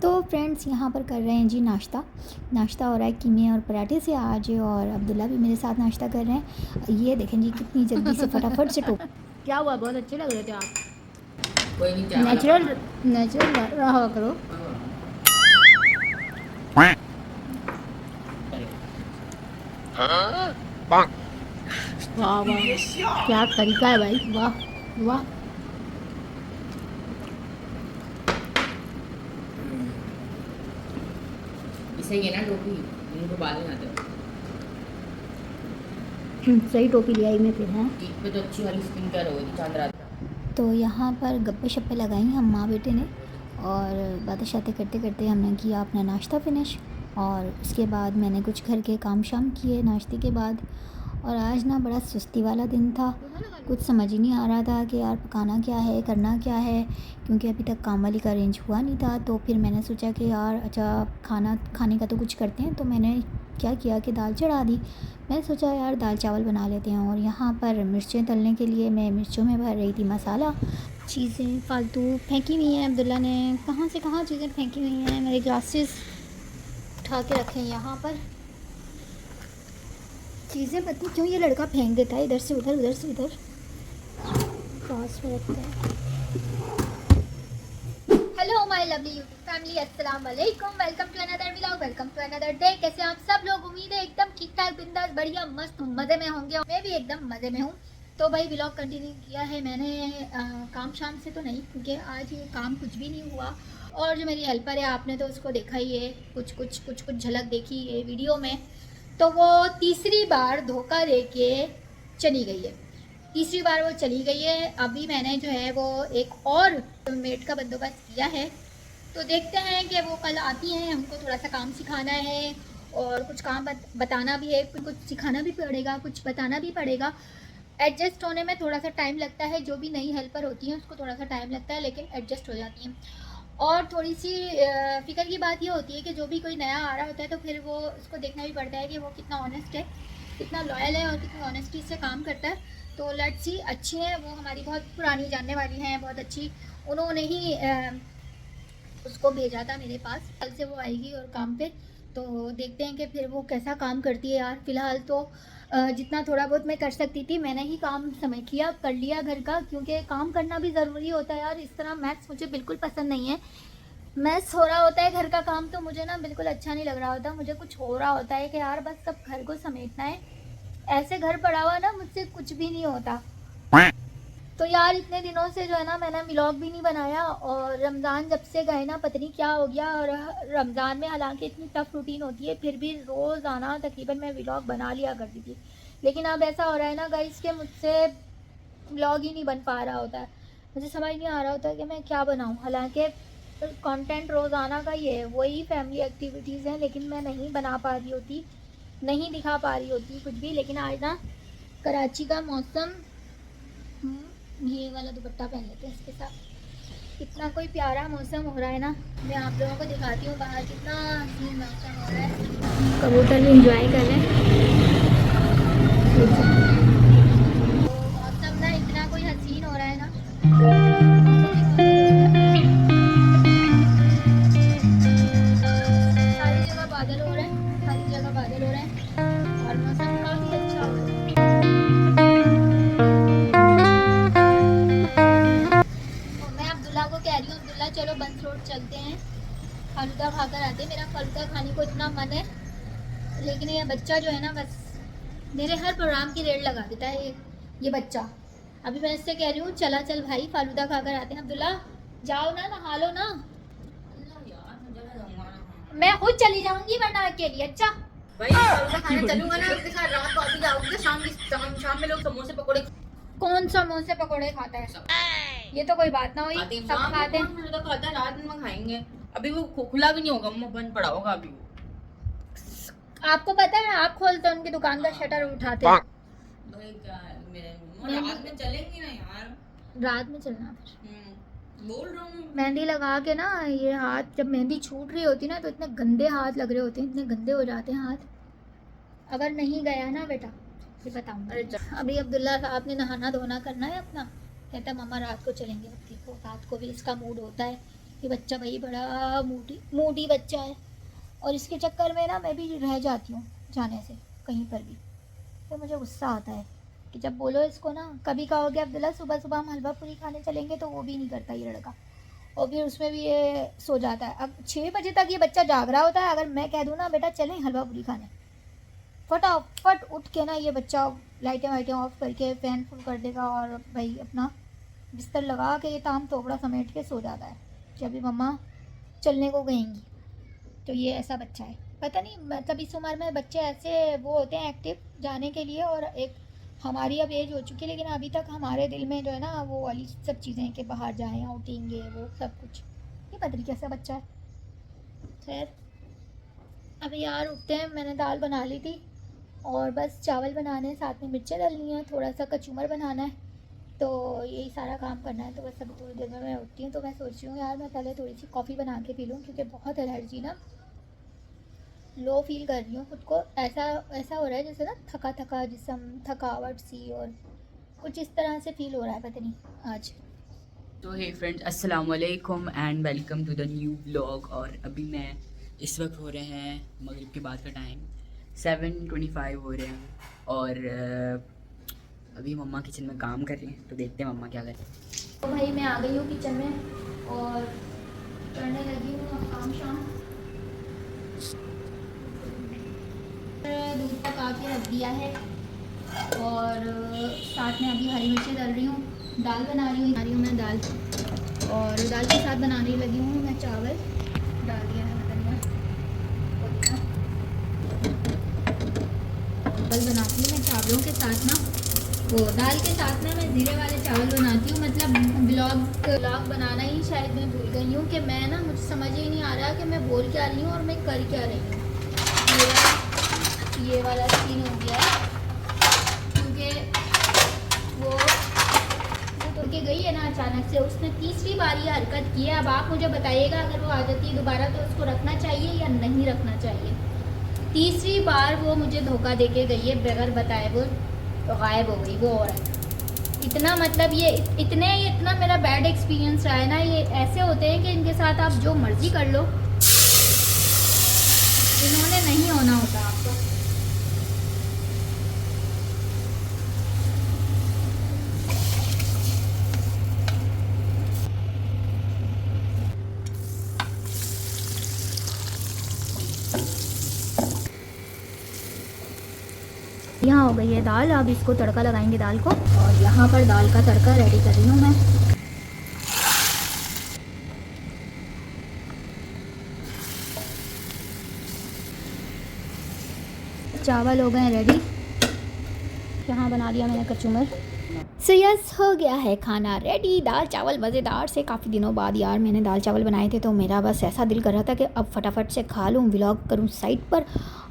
तो फ्रेंड्स यहाँ पर कर रहे हैं जी नाश्ता हो रहा है कीमे और पराठे से आज, और अब्दुल्ला भी मेरे साथ नाश्ता कर रहे हैं। ये देखें जी कितनी जल्दी से फटाफट से टोक। क्या हुआ, बहुत अच्छे लग रहे थे आप। कोई नहीं, क्या नेचुरल रहा करो। वाह वाह, क्या तरीका है भाई, वाह वाह। इसे ये ना टोपी इनको बाल नहीं आते। सही टोपी ले आई मैं फिर। है ईद पे तो अच्छी वाली स्किन केयर हो गई चांद रात। तो यहाँ पर गप्पे शप्पे लगाई हम माँ बेटे ने, और बातें शातें करते करते हमने किया अपना नाश्ता फिनिश। और उसके बाद मैंने कुछ घर के काम शाम किए नाश्ते के बाद। और आज ना बड़ा सुस्ती वाला दिन था, कुछ समझ ही नहीं आ रहा था कि यार पकाना क्या है, करना क्या है, क्योंकि अभी तक काम वाली का अरेंज हुआ नहीं था। तो फिर मैंने सोचा कि यार अच्छा खाना खाने का तो कुछ करते हैं। तो मैंने क्या किया कि दाल चढ़ा दी। मैंने सोचा यार दाल चावल बना लेते हैं। और यहाँ पर मिर्चें तलने के लिए मैं मिर्चों में भर रही थी मसाला। चीज़ें फालतू फेंकी हुई हैं, अब्दुल्ला ने कहाँ से कहाँ चीज़ें फेंकी हुई हैं। मेरे ग्लासेस उठा के रखे हैं यहाँ पर। चीज़ें पता क्यों ये लड़का फेंक देता है, इधर से उधर उधर से इधर, पास में रखता है। Hello my lovely YouTube family, अस्सलाम वालेकुम, welcome to another vlog, welcome to another day. कैसे आप सब लोग? उम्मीद है एकदम ठीक ठाक, बिंदास, बढ़िया, मस्त, मज़े में होंगे। मैं भी एकदम मज़े में हूँ। तो भाई व्लॉग कंटिन्यू किया है मैंने काम शाम से तो नहीं, क्योंकि आज ये काम कुछ भी नहीं हुआ। और जो मेरी हेल्पर है आपने तो उसको देखा ही है, कुछ झलक देखी है वीडियो में। तो वो तीसरी बार धोखा दे के चली गई है, तीसरी बार वो चली गई है। अभी मैंने जो है वो एक और मेड का बंदोबस्त किया है, तो देखते हैं कि वो कल आती हैं। हमको थोड़ा सा काम सिखाना है और कुछ काम बताना भी है, कुछ सिखाना भी पड़ेगा, कुछ बताना भी पड़ेगा। एडजस्ट होने में थोड़ा सा टाइम लगता है, जो भी नई हेल्पर होती है उसको थोड़ा सा टाइम लगता है, लेकिन एडजस्ट हो जाती हैं। और थोड़ी सी फ़िक्र की बात ये होती है कि जो भी कोई नया आ रहा होता है तो फिर वो उसको देखना भी पड़ता है कि वो कितना ऑनेस्ट है, कितना लॉयल है और कितनी ऑनेस्टी से काम करता है। तो लेट्स सी, अच्छी है वो, हमारी बहुत पुरानी जानने वाली हैं, बहुत अच्छी। उन्होंने ही उसको भेजा था मेरे पास। कल से वो आएगी और काम पे, तो देखते हैं कि फिर वो कैसा काम करती है। यार फ़िलहाल तो जितना थोड़ा बहुत मैं कर सकती थी मैंने ही काम समेट लिया, कर लिया घर का, क्योंकि काम करना भी ज़रूरी होता है यार। इस तरह मैथ्स मुझे बिल्कुल पसंद नहीं है। मैथ्स हो रहा होता है घर का काम तो मुझे ना बिल्कुल अच्छा नहीं लग रहा होता। मुझे कुछ हो रहा होता है कि यार बस सब घर को समेटना है। ऐसे घर पड़ा हुआ ना मुझसे कुछ भी नहीं होता। तो यार इतने दिनों से जो है ना मैंने व्लॉग भी नहीं बनाया, और रमज़ान जब से गए ना पता नहीं क्या हो गया। और रमज़ान में हालांकि इतनी टफ़ रूटीन होती है, फिर भी रोज़ाना तकरीबन मैं व्लॉग बना लिया करती थी। लेकिन अब ऐसा हो रहा है ना गाइस कि मुझसे व्लॉग ही नहीं बन पा रहा होता है। मुझे समझ नहीं आ रहा होता कि मैं क्या बनाऊँ। हालांकि कंटेंट रोज़ाना का ही है, वही फैमिली एक्टिविटीज़ हैं, लेकिन मैं नहीं बना पा रही होती, नहीं दिखा पा रही होती कुछ भी। लेकिन आज ना कराची का मौसम, ये वाला दुपट्टा पहन लेते हैं इसके साथ, कितना कोई प्यारा मौसम हो रहा है ना। मैं आप लोगों को दिखाती हूँ बाहर कितना हसीन मौसम हो रहा है। कबूतर भी इंजॉय कर रहे हैं। तो मौसम ना इतना कोई हसीन हो रहा है ना। सारी जगह बादल हो रहे हैं, सारी जगह बादल हो रहे हैं और मौसम काफ़ी अच्छा हो रहा है। मैं अब्दुल्ला को कह रही हूँ, अब्दुल्ला चलो बंस रोड चलते हैं, फालूदा खाकर आते हैं। मेरा फालूदा खाने को इतना मन है, लेकिन ये बच्चा जो है ना बस मेरे हर प्रोग्राम की रेड लगा देता है ये बच्चा। अभी मैं इससे कह रही हूँ चला चल भाई फालूदा खाकर आते हैं। अब्दुल्ला जाओ ना, नहा लो ना। मैं खुद चली जाऊंगी वरना अकेली। अच्छा भाई फालूदा खाने चलूंगा ना आपके साथ, रात को अभी जाओगे, शाम में लोग समोसे पकोड़े। कौन समोसे पकोड़े खाता है? ये तो कोई बात ना हुई, सब खाते हैं। फालूदा खाता है, रात में खाएंगे। अभी वो खुला भी नहीं होगा, मुंह बंद पड़ा होगा अभी वो। आपको पता है आप खोलते उनकी दुकान का शटर उठाते हैं। भाई क्या है मेरे रात में चलेंगे ना यार, रात में चलना फिर बोल रहा हूँ। मेहंदी लगा के ना, ये हाथ जब मेहंदी छूट रही होती ना तो इतने गंदे हाथ लग रहे होते हैं, इतने गंदे हो जाते हैं हाथ। अगर नहीं गया ना बेटा फिर बताऊँगा। अभी अब्दुल्ला साहब ने नहाना धोना करना है अपना, कहता मम्मा रात को चलेंगे। अब देखो रात को भी इसका मूड होता है ये बच्चा भाई बड़ा मूडी बच्चा है, और इसके चक्कर में ना मैं भी रह जाती हूँ जाने से कहीं पर भी। तो मुझे गुस्सा आता है कि जब बोलो इसको ना, कभी कहोगे अब्दुल्ला सुबह सुबह हम हलवा पूरी खाने चलेंगे, तो वो भी नहीं करता ये लड़का, और फिर उसमें भी ये सो जाता है। अब 6 बजे तक ये बच्चा जाग रहा होता है, अगर मैं कह दूँ ना बेटा चलें हलवा पूरी खाने, फटाफट उठ के ना ये बच्चा लाइटें वाइटें ऑफ करके फ़ैन फुल कर देगा और भाई अपना बिस्तर लगा के ये ताम तोबड़ा समेट के सो जाता है कि अभी मम्मा चलने को कहेंगी। तो ये ऐसा बच्चा है, पता नहीं मतलब इस उम्र में बच्चे ऐसे वो होते हैं एक्टिव जाने के लिए, और एक हमारी अब एज हो चुकी है, लेकिन अभी तक हमारे दिल में जो है ना वो वाली सब चीज़ें कि बाहर जाएं, आउटिंग, ये वो सब कुछ। ये पता नहीं कैसा बच्चा है। खैर अभी यार उठते हैं, मैंने दाल बना ली थी और बस चावल बनाने हैं, साथ में मिर्चें डालनी है, थोड़ा सा कचूमर बनाना है, तो यही सारा काम करना है। तो बस अभी थोड़ी देर में मैं उठती हूँ, तो मैं सोच रही हूँ यार मैं पहले थोड़ी सी कॉफ़ी बना के पी लूँ, क्योंकि बहुत एलर्जी ना, लो फील कर रही हूँ खुद को, ऐसा हो रहा है जैसे ना थका थका जिस्म, थकावट सी, और कुछ इस तरह से फील हो रहा है पता नहीं आज। तो हे फ्रेंड्स, अस्सलाम वालेकुम and welcome to the new vlog. और अभी मैं इस वक्त हो रहे हैं मगरिब के बाद का टाइम 7:25 हो रहे हैं, और अभी मम्मा किचन में काम कर रही हैं, तो देखते हैं मम्मा क्या कर रही हैं। तो भाई मैं आ गई हूँ किचन में और करने लगी हूँ अब काम शाम। दूध पका के रख दिया है और साथ में अभी हरी मिर्ची डाल रही हूँ, दाल बना रही हूँ मैं दाल, और दाल के साथ बनाने लगी हूँ मैं चावल, डाल दिया है धनिया पुदीना। चावल बनाती हूँ मैं चावलों के साथ ना, वो दाल के साथ ना मैं ज़ीरे वाले चावल बनाती हूँ। मतलब ब्लॉग बनाना ही शायद मैं भूल गई हूँ कि मैं ना, मुझे समझ ही नहीं आ रहा कि मैं बोल क्या रही हूँ और मैं कर क्या रही हूँ। ये वाला सीन हो गया है क्योंकि वो तो के गई है ना अचानक से, उसने तीसरी बार ये हरकत की है। अब आप मुझे बताइएगा अगर वो आ जाती है दोबारा तो उसको रखना चाहिए या नहीं रखना चाहिए। तीसरी बार वो मुझे धोखा दे के गई है बगैर बताए, वो तो गायब हो गई वो औरत। इतना मतलब ये इतना मेरा बैड एक्सपीरियंस रहा है ना, ये ऐसे होते हैं कि इनके साथ आप जो मर्जी कर लो, इन्होंने नहीं होना होता आपको। यहाँ हो गई है दाल, अब इसको तड़का लगाएंगे दाल को, और यहाँ पर दाल का तड़का रेडी कर रही हूँ मैं। चावल हो गए रेडी, यहाँ बना लिया मैंने कचूमर। सो यस, हो गया है खाना रेडी, दाल चावल मज़ेदार से। काफ़ी दिनों बाद यार मैंने दाल चावल बनाए थे, तो मेरा बस ऐसा दिल कर रहा था कि अब फटाफट से खा लूँ, व्लॉग करूँ साइड पर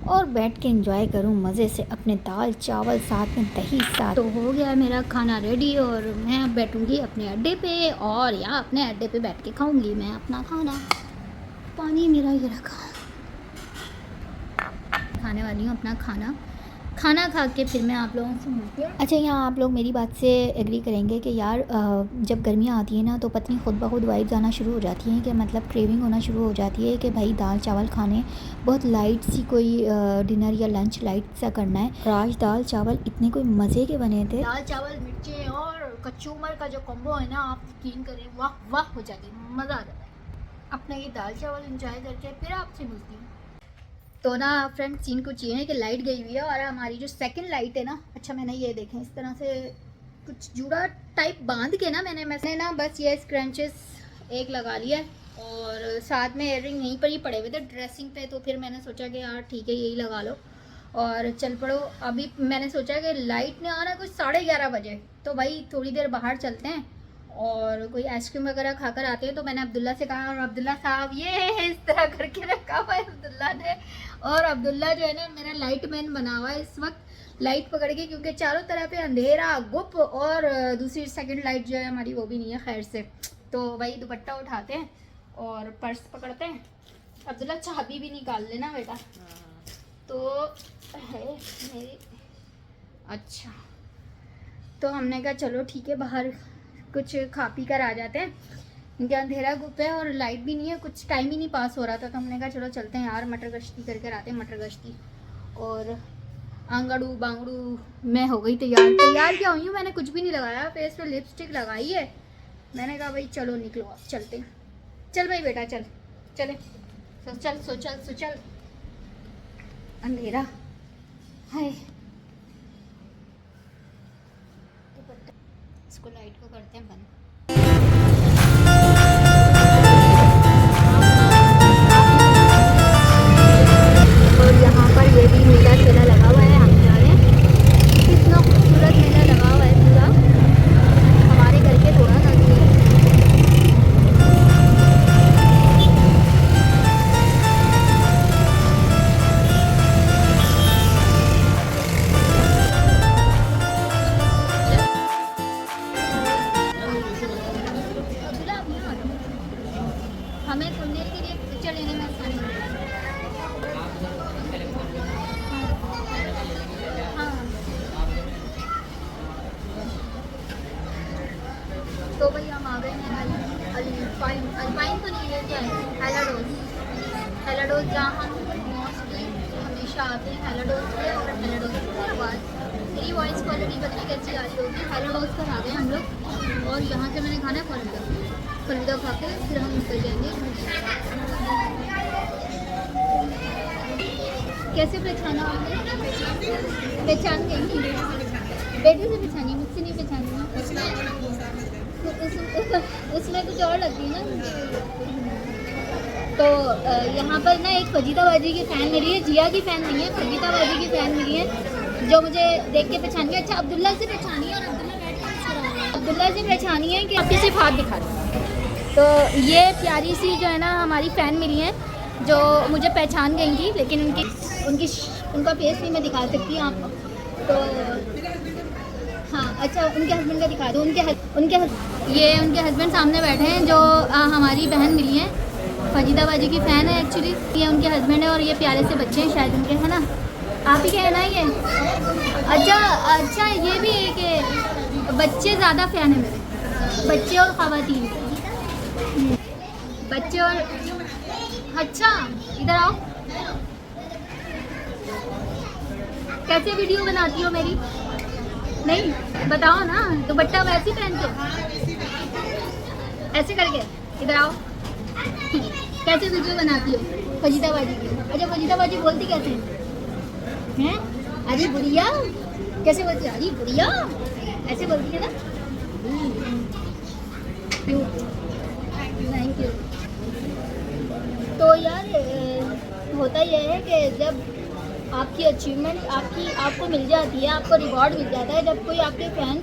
और बैठ के एंजॉय करूँ मज़े से अपने दाल चावल साथ में दही साथ। तो हो गया मेरा खाना रेडी और मैं अब बैठूँगी अपने अड्डे पे, और यहाँ अपने अड्डे पे बैठ के खाऊँगी मैं अपना खाना। पानी मेरा ये रखा, खाने वाली हूँ अपना खाना खा के फिर मैं आप लोगों से मिलती हूँ। अच्छा, यहाँ आप लोग मेरी बात से एग्री करेंगे कि यार जब गर्मियाँ आती हैं ना, तो पत्नी खुद ब खुद वाइब्स आना शुरू हो जाती हैं कि मतलब क्रेविंग होना शुरू हो जाती है कि भाई दाल चावल खाने, बहुत लाइट सी कोई डिनर या लंच लाइट सा करना है। आज दाल चावल इतने कोई मज़े के बने थे, दाल चावल मिर्चें और कचूमर का जो कॉम्बो है ना, आप यकीन करें वाह वाह हो जाती है, मज़ा आ जाता है। अपना ये दाल चावल इंजॉय करके फिर आपसे मिलती हूँ। तो ना फ्रेंड्स, सीन कुछ ये है कि लाइट गई हुई है और हमारी जो सेकंड लाइट है ना, अच्छा मैंने ये देखें इस तरह से कुछ जूड़ा टाइप बांध के ना मैंने ना बस ये स्क्रंचेस एक लगा लिया है, और साथ में इयररिंग यहीं पर ही पड़े हुए थे ड्रेसिंग पे, तो फिर मैंने सोचा कि यार ठीक है यही लगा लो और चल पड़ो। अभी मैंने सोचा कि लाइट ने आना कुछ 11:30 बजे, तो भाई थोड़ी देर बाहर चलते हैं और कोई आइसक्रीम वगैरह खाकर आते हैं। तो मैंने अब्दुल्ला से कहा, और अब्दुल्ला साहब ये इस तरह करके रखा हुआ है अब्दुल्ला ने, और अब्दुल्ला जो है ना मेरा लाइट मैन बना हुआ है इस वक्त, लाइट पकड़ के, क्योंकि चारों तरफ है अंधेरा गुप, और दूसरी सेकंड लाइट जो है हमारी वो भी नहीं है खैर से। तो भाई दुपट्टा उठाते हैं और पर्स पकड़ते हैं। अब्दुल्ला चाबी भी निकाल लेना बेटा, तो है मेरी। अच्छा, तो हमने कहा चलो ठीक है बाहर कुछ खा पी कर आ जाते हैं। इनके अंधेरा गुप है और लाइट भी नहीं है, कुछ टाइम ही नहीं पास हो रहा था, तो हमने कहा चलो चलते हैं यार, मटर गश्ती करके आते हैं, मटर गश्ती। और आंगड़ू बांगड़ू मैं हो गई तैयार। तैयार क्या हुई हूँ, मैंने कुछ भी नहीं लगाया, फेस पे लिपस्टिक लगाई है। मैंने कहा भाई चलो निकलो आप, चलते हैं। चल भाई बेटा चल, चले सो चल। अंधेरा है, इसको लाइट को करते हैं बंद। और यहाँ पर ये भी मेला ठेला लगा हुआ है, हम जा रहे हैं। कितना खूबसूरत मेला लगा हुआ है पूरा, हमारे घर के थोड़ा नजदीक। हमें थोड़ी देर के लिए पिक्चर लेने में आसानी है। हाँ, तो भाई हम आ गए हैं अल्पाइन तो नहीं है, क्या है, हेलाडोज जहाँ हम मोस्टली हमेशा आते हैं, हेलाडोज से। और हेलाडोज के बाद मेरी वॉइस क्वालिटी पता नहीं कैसी आ रही होगी। हेलाडोज पर आ गए हम लोग, और यहाँ से मैंने खाना है फलूदा खा के फिर हम निकल जाएंगे। कैसे पहचाना आपने? पहचान गई, बेटे से पहचानी, मुझसे नहीं पहचानी। उसमें कुछ और लगती है ना। तो यहाँ पर ना एक फजीताबाजी की फ़ैन मिली है, जिया की फ़ैन नहीं है, फजीताबाजी की फ़ैन मिली है, जो मुझे देख के पहचानी है। अच्छा अब्दुल्ला से पहचानी है, और अब्दुल्ला से पहचानी है कि आपके सिर्फ हाथ दिखा दो। तो ये प्यारी सी जो है ना हमारी फ़ैन मिली है, जो मुझे पहचान गई थी, लेकिन उनका फेस नहीं मैं दिखा सकती आपको। तो हाँ अच्छा, उनके हस्बैंड का दिखा दो। ये उनके हस्बैंड सामने बैठे हैं, जो हमारी बहन मिली है, फजीताबाजी की फ़ैन है एक्चुअली। ये उनके हस्बैंड है और ये प्यारे से बच्चे हैं शायद उनके, है ना? आप ही के है ना ये? अच्छा ये भी है कि बच्चे ज़्यादा फ़ैन है मेरे, बच्चे और ख़वातीन, बच्चे और। अच्छा इधर आओ, कैसे वीडियो बनाती हो मेरी? नहीं बताओ ना, दुपट्टा वैसे पहन के ऐसे करके, इधर आओ। कैसे वीडियो बनाती हो फजीताबाजी की? अच्छा फजीताबाजी बोलती कैसे हैं? अरे बुढ़िया, कैसे बोलती है? अरे बुढ़िया, ऐसे बोलती है ना। Thank you. तो यार होता यह है कि जब आपकी अचीवमेंट आपको मिल जाती है, आपको रिवॉर्ड मिल जाता है, जब कोई आपके फैंस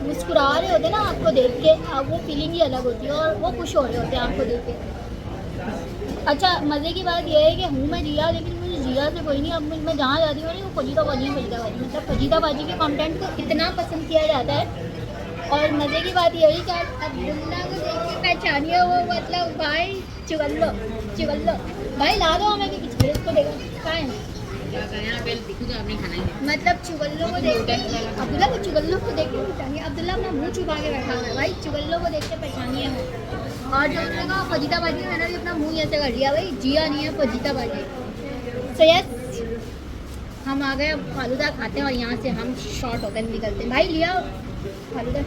मुस्कुरा रहे होते हैं ना आपको देख के, वो फीलिंग ही अलग होती है, और वो खुश हो रहे होते हैं आपको देख के। अच्छा मज़े की बात यह है कि हूँ मैं जिया, लेकिन मुझे जिया से कोई नहीं, अब मैं जहाँ जाती हूँ वो फजीताबाजी मतलब फजीताबाजी के कंटेंट को इतना पसंद किया जाता है। और मज़े की बात यही कि अब्दुल्ला को देख के पहचानिए, वो मतलब भाई चुगल्लो भाई ला दो हमें भी पिछले इसको देखो कहाँ है, मतलब चुगल्लो को देख के अब्दुल्ला को चुगल्लो को देख के पहचानिए। अब्दुल्ला अपना मुंह छुपा के बैठा हुआ है भाई, चुगल्लो को देख के पहचानिए। और जो उन्होंने कहा फजीताबाजी, मैंने भी अपना मुंह ऐसे कर लिया भाई, जिया नहीं है फजीताबाजी। सो यस हम आ गए, अब फालूदा खाते हैं और यहाँ से हम शॉर्ट होकर निकलते हैं। भाई लिया फालूदा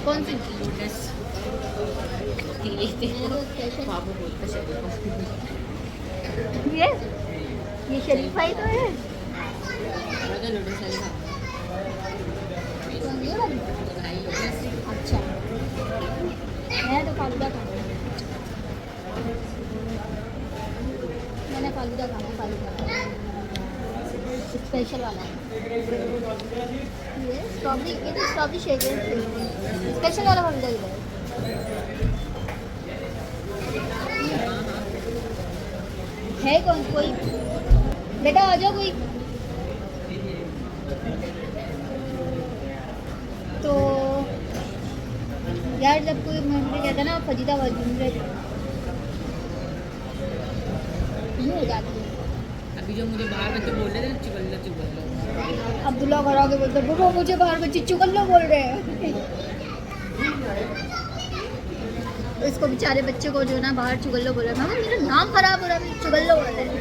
कौन सी? ये शरीफा ही तो है। अच्छा मैं तो फालूदा खाना, मैंने फालूदा स्पेशल वाला ये स्ट्रॉबेरी शेक है, स्पेशल वाला फालूदा इधर है। कौन कोई बेटा आ जाओ कोई। तो यार जब कोई मुझे कहता है ना फजीताबाजी, मुझे यूँ हो जाती है। अभी जो मुझे बाहर बच्चे बोल रहे थे चुगल्लो चुगल्लो, अब्दुल्ला घर आके बोलते वो मुझे बाहर बच्चे चुगल्लो बोल रहे हैं। इसको बेचारे बच्चे को जो ना बाहर चुगल्लो बोल रहा है। मामा मेरा नाम खराब हो रहा है, चुगल्लो बोल रहे हैं।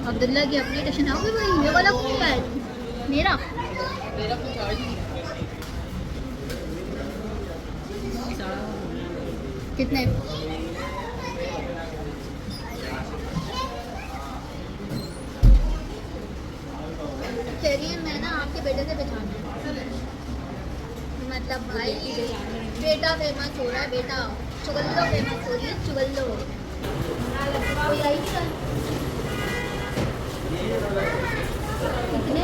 अब्दुल्ला की अपनी टेंशन है भाई, ये वाला कौन है मेरा? मेरा कुछ और नहीं। कितने करिए मैं ना आपके बेटे से पहचान, मतलब भाई बेटा फेमस हो रहा है, बेटा चुगल्लो फेमस हो रही है, चुगल्लो। कोई आई नहीं कल? कितने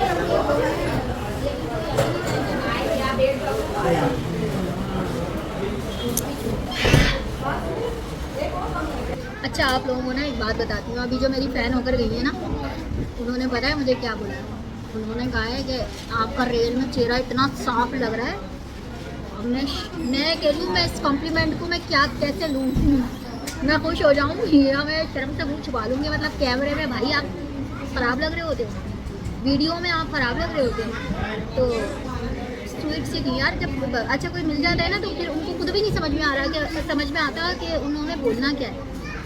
अच्छा आप लोगों को ना एक बात बताती हूँ। अभी जो मेरी फ़ैन होकर गई है ना, उन्होंने पता है मुझे क्या बोला है? उन्होंने कहा है कि आपका रियल में चेहरा इतना साफ लग रहा है। अब मैं कह लूँ, मैं इस कॉम्प्लीमेंट को मैं क्या कैसे लूँ? मैं खुश हो जाऊँ या मैं शर्म से मुँह छुपा लूँगी? मतलब कैमरे में भाई आप ख़राब लग रहे होते हो, वीडियो में आप ख़राब लग रहे होते हो। तो स्वीट सी थी यार। जब अच्छा कोई मिल जाता है ना तो फिर उनको खुद भी नहीं समझ में आ रहा कि समझ में आता कि उन्होंने बोलना क्या है,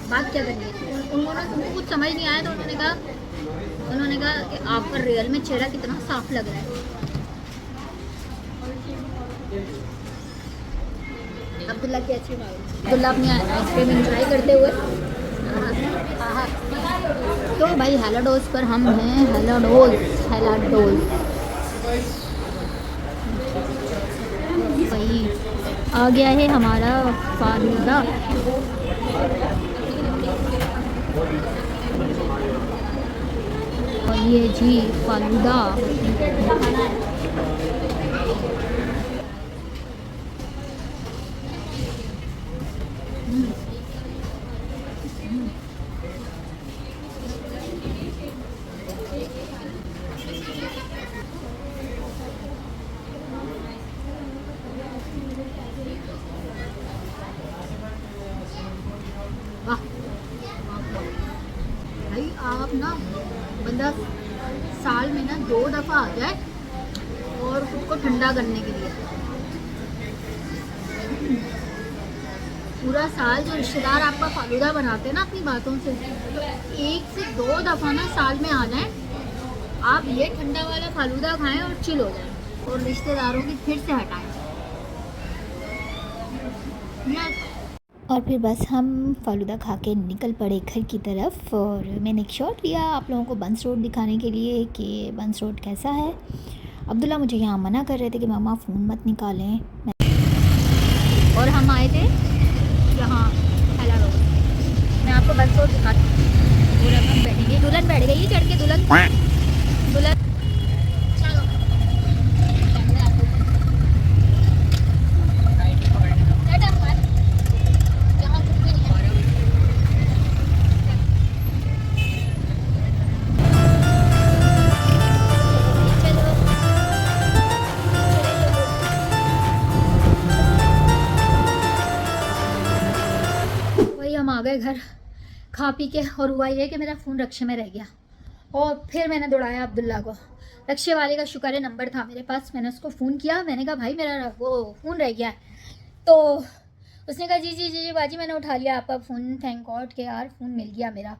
बात क्या करनी है। उनको कुछ समझ नहीं आया तो उन्होंने कहा कि आपका रियल में चेहरा कितना साफ लग रहा है। अब्दुल्ला की अच्छी बात, अब्दुल्ला अपनी आइसक्रीम एंजॉय करते हुए। तो भाई हेलाडोज पर हम हैं, हेलाडोज भाई आ गया है हमारा फालूदा। और ये जी फालूदा। वाह भाई, आप ना बंदा साल में ना 2 दफ़ा आ जाए और खुद को ठंडा करने के लिए। पूरा साल जो रिश्तेदार आपका फालूदा बनाते हैं ना अपनी बातों से, तो 1 से 2 दफ़ा ना साल में आ जाएं, आप ये ठंडा वाला फालूदा खाएं और चिल हो जाएं और रिश्तेदारों की फिर से हटाएं। और फिर बस हम फालूदा खा के निकल पड़े घर की तरफ। और मैंने एक शॉट लिया आप लोगों को बंस रोड दिखाने के लिए कि बंस रोड कैसा है। अब्दुल्ला मुझे यहाँ मना कर रहे थे कि मामा फ़ोन मत निकालें। और हम आए थे यहाँ हेला रोड। मैं आपको बंस रोड दिखाती हूँ। दुल्हन बैठ गई है चढ़ के, दुल्हन हम आ गए घर खा पी के। और हुआ ये कि मेरा फ़ोन रक्शे में रह गया और फिर मैंने दौड़ाया अब्दुल्ला को। रक्शे वाले का शुक्र है नंबर था मेरे पास, मैंने उसको फ़ोन किया। मैंने कहा भाई मेरा वो फ़ोन रह गया है। तो उसने कहा जी जी जी जी बाजी मैंने उठा लिया आपका फ़ोन, थैंक गॉड के यार फ़ोन मिल गया मेरा।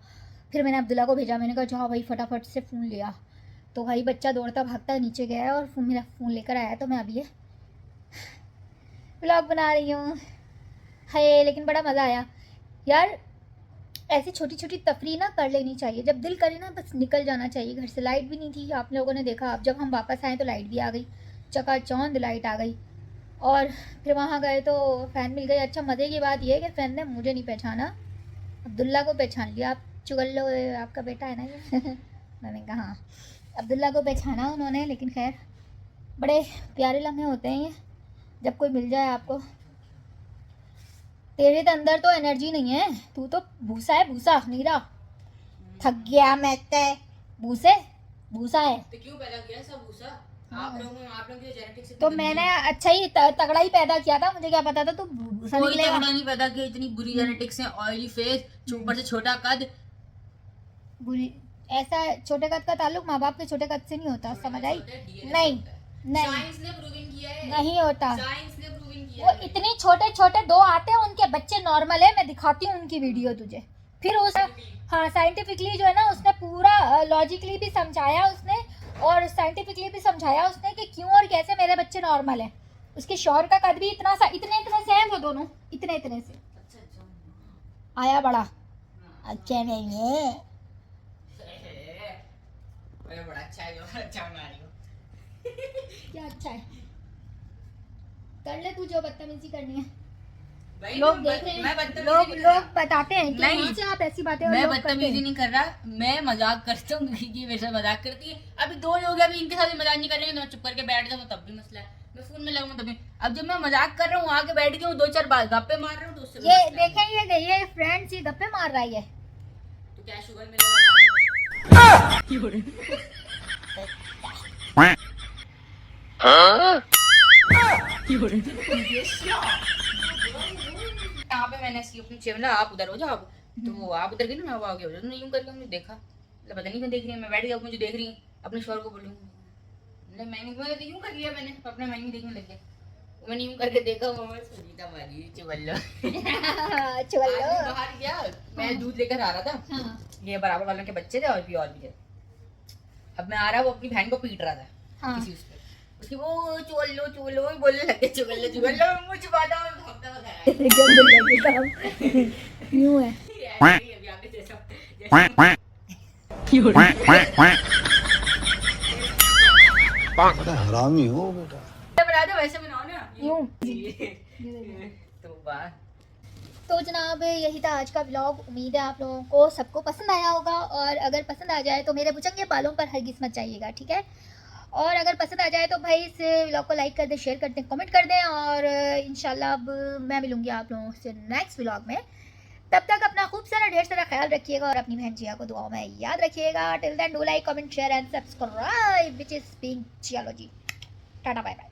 फिर मैंने अब्दुल्ला को भेजा, मैंने कहा जाओ भाई फटाफट से फ़ोन लिया। तो भाई बच्चा दौड़ता भागता नीचे गया और मेरा फ़ोन लेकर आया। तो मैं अभी व्लॉग बना रही हूँ है, लेकिन बड़ा मज़ा आया यार। ऐसी छोटी छोटी तफरी ना कर लेनी चाहिए, जब दिल करे ना बस निकल जाना चाहिए घर से। लाइट भी नहीं थी, आप लोगों ने देखा। अब जब हम वापस आए तो लाइट भी आ गई, चकाचौंध लाइट आ गई। और फिर वहाँ गए तो फ़ैन मिल गई। अच्छा मज़े की बात यह है कि फ़ैन ने मुझे नहीं पहचाना, अब्दुल्ला को पहचान लिया। आप चुगल्लो आपका बेटा है ना ये मैंने कहा हाँ, अब्दुल्ला को पहचाना उन्होंने। लेकिन खैर बड़े प्यारे लम्हे होते हैं ये, जब कोई मिल जाए आपको। तेरे तो अंदर तो एनर्जी नहीं है, तू तो भूसा है, भूसा नीरा। थक गया मैं ते भूसा है। तो क्यों पैदा किया सब भूसा? आप लोगों के जेनेटिक्स से तो मैंने अच्छा ही तगड़ा ही पैदा किया था, मुझे क्या पता था तू भूसा कोई निकलेगा। तगड़ा नहीं पैदा किया, इतनी बुरी जेनेटिक्स है। ऑयली फेस, ऊपर से छोटा कद, ऐसा छोटे कद का ताल्लुक माँ बाप के छोटे कद से नहीं होता, समझ आई? नहीं नहीं साइंस ने प्रूविंग किया है, नहीं होता। साइंस ने प्रूविंग किया वो है। इतने छोटे छोटे 2 आते हैं, उनके बच्चे नॉर्मल है। मैं दिखाती हूँ उनकी वीडियो तुझे। फिर उस हाँ साइंटिफिकली जो है ना, उसने पूरा लॉजिकली भी समझाया उसने, और साइंटिफिकली भी समझाया उसने कि क्यों और कैसे मेरे बच्चे नॉर्मल है। उसके शौहर का कद भी इतना सा इतने से है, वो दोनों इतने से। आया बड़ा अच्छा नहीं है। बड़ा अच्छा है, अच्छा बना रही हो। क्या अच्छा है? कर ले तू जो बदतमीजी करनी है। भाई लोग मैं- देख रहे मैं हैं, बदतमीजी लोग नहीं कर रहा। लोग बताते हैं कि नहीं। वहाँ से आप ऐसी बातें और मैं लोग करते बदतमीजी हैं। नहीं कर रहा, मैं मजाक करता हूँ क्योंकि मेरे साथ मजाक करती है। अभी 2 लोग हैं, अभी इनके साथ भी मजाक नहीं करेंगे तो मैं चुप करके बैठ जाऊँ तब भी मसला है। मैं फोन में लगूँ तभी। अब जब मैं मजाक कर रहा हूँ, आके बैठ गया हूँ, 2-4 बार गप्पे मार रहा हूँ तो उससे भी ये मसला है। देखें, ये फ्रेंड्स ये गप्पे मार रहा है ये। तो क्या शुगर मिलेगा? यहाँ पे मैंने ऐसी अपनी चेवला, आप उधर हो जाओ, तो आप उधर गए ना, मैं आगे हो जाऊँ। यूं करके हमने देखा, मतलब पता नहीं क्यों देख रही है। मैं बैठ गया, मुझे देख रही है, अपने शोर को बोलूँगी मैंने तो यूं कर लिया, मैंने अपने मैंने देखने लग गया। मैंने यूं करके देखा, वो सुनीता मारी चुवल्लो। चलो बाहर गया, मैं दूध लेकर आ रहा था, हाँ ये बराबर वालों के बच्चे थे और भी थे। अब मैं आ रहा, वो अपनी बहन को पीट रहा था हाँ। किसी उसके, उसकी वो चुवल्लो बोलने लगे, चुवल्लो मुझे छुपाता हूँ, भागता हुआ घर आया। यूं है। ऐसे ही अभी आगे जैसा बड़ा हरामी हो बेटा। बना दो, वैसे बनाओ ना यूं। तो वाह। तो जनाब यही था आज का व्लॉग। उम्मीद है आप लोगों को सबको पसंद आया होगा, और अगर पसंद आ जाए तो मेरे भुजंगे बालों पर हरगिज़ मत जाइएगा, ठीक है? और अगर पसंद आ जाए तो भाई इस व्लॉग को लाइक कर दें, शेयर कर दें, कमेंट कर दें, और इंशाल्लाह अब मैं मिलूँगी आप लोगों से नेक्स्ट व्लॉग में। तब तक अपना खूब सारा ढेर सारा ख्याल रखिएगा और अपनी बहन जिया को दुआओं में याद रखिएगा। Till then do like, comment, share and subscribe which is being. चलो जी, टाटा बाय बाय।